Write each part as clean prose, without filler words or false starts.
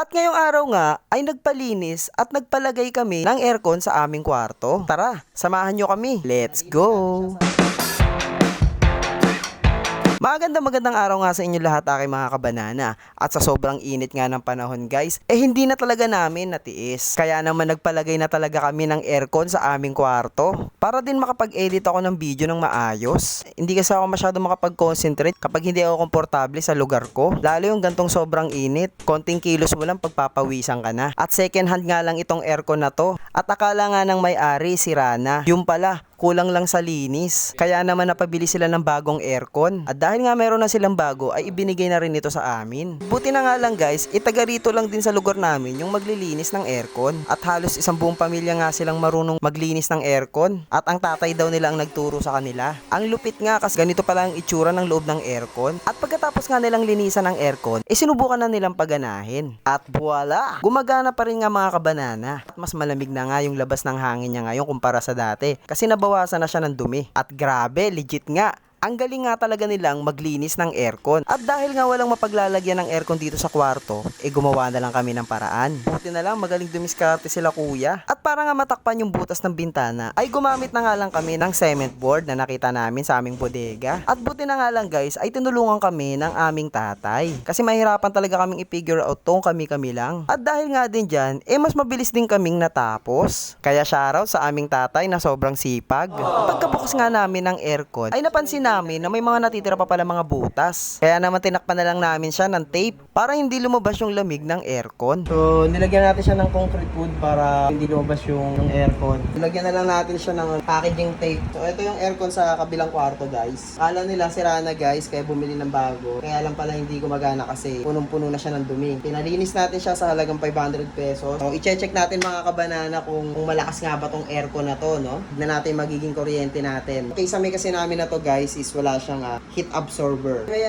At ngayong araw nga ay nagpalinis at nagpalagay kami ng aircon sa aming kwarto. Tara, samahan nyo kami. Let's go! Magandang araw nga sa inyo lahat aking mga kabanana. At sa sobrang init nga ng panahon guys, hindi na talaga namin natiis. Kaya naman nagpalagay na talaga kami ng aircon sa aming kwarto para din makapag-edit ako ng video ng maayos. Hindi kasi ako masyado makapag-concentrate kapag hindi ako komportable sa lugar ko. Lalo yung gantong sobrang init, konting kilos mo lang pagpapawisan ka na. At second hand nga lang itong aircon na to. At akala nga ng may-ari si Rana, yung pala kulang lang sa linis. Kaya naman napabili sila ng bagong aircon. At dahil nga meron na silang bago, ay ibinigay na rin ito sa amin. Buti na nga lang guys, itaga rito lang din sa lugar namin yung maglilinis ng aircon. At halos isang buong pamilya nga silang marunong maglinis ng aircon. At ang tatay daw nila ang nagturo sa kanila. Ang lupit nga kasi ganito pala ang itsura ng loob ng aircon. At pagkatapos nga nilang linisan ng aircon, sinubukan na nilang paganahin. At voila! Gumagana pa rin nga mga kabanana. At mas malamig na nga yung labas ng hangin niya ngayon kumpara sa dati. Kasi nabawasan na siya ng dumi. At grabe, legit nga. Ang galing nga talaga nilang maglinis ng aircon. At dahil nga walang mapaglalagyan ng aircon dito sa kwarto, gumawa na lang kami ng paraan. Buti na lang magaling dumiskarte sila kuya. At para nga matakpan yung butas ng bintana, ay gumamit na nga lang kami ng cement board na nakita namin sa aming bodega. At buti na nga lang guys, ay tinulungan kami ng aming tatay. Kasi mahirapan talaga kaming i-figure out tong kami-kami lang. At dahil nga din dyan, mas mabilis din kaming natapos. Kaya shoutout sa aming tatay na sobrang sipag. Pagkabukas nga namin ng aircon, ay napansin namin na may mga natitira pa pala mga butas. Kaya naman tinakpan na lang namin siya ng tape para hindi lumabas yung lamig ng aircon. So, nilagyan natin siya ng concrete wood para hindi lumabas yung aircon. Nilagyan na lang natin siya ng packaging tape. So, ito yung aircon sa kabilang kwarto, guys. Akala nila sira na, guys, kaya bumili ng bago. Kaya lang pala hindi gumagana kasi punong-puno na siya ng dumi. Pinalinis natin siya sa halagang 500 pesos. So, i-check natin mga kabanana kung malakas nga ba tong aircon na to, no? Tignan natin magiging kuryente natin. Okay, sa may kasi namin na to, guys, is wala siyang heat absorber. May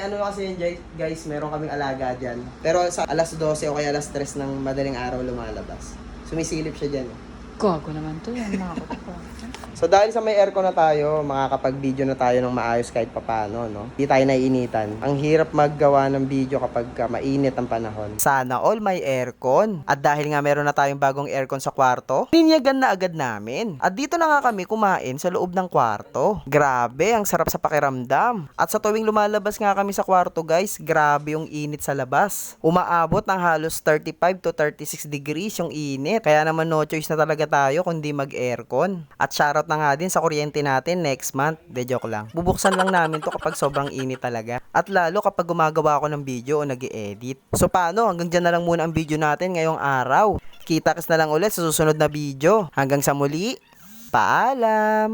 ano kasi yun, guys, meron kaming alaga dyan. Pero sa alas 12 o kaya alas 3 ng madaling araw lumalabas. Sumisilip siya dyan. Gago naman to yan, mga ko. So dahil sa may aircon na tayo, makakapag-video na tayo ng maayos kahit papano, no? Hindi tayo naiinitan. Ang hirap maggawa ng video kapag mainit ang panahon. Sana all may aircon. At dahil nga meron na tayong bagong aircon sa kwarto, ninyagan na agad namin. At dito na nga kami kumain sa loob ng kwarto. Grabe, ang sarap sa pakiramdam. At sa tuwing lumalabas nga kami sa kwarto, guys, grabe yung init sa labas. Umaabot ng halos 35 to 36 degrees yung init. Kaya naman no choice na talaga tayo kundi mag-aircon. At shoutout na nga din sa kuryente natin next month. De joke lang. Bubuksan lang namin to kapag sobrang init talaga. At lalo kapag gumagawa ako ng video o nag-i-edit. So paano? Hanggang dyan na lang muna ang video natin ngayong araw. Kita-kits na lang ulit sa susunod na video. Hanggang sa muli. Paalam!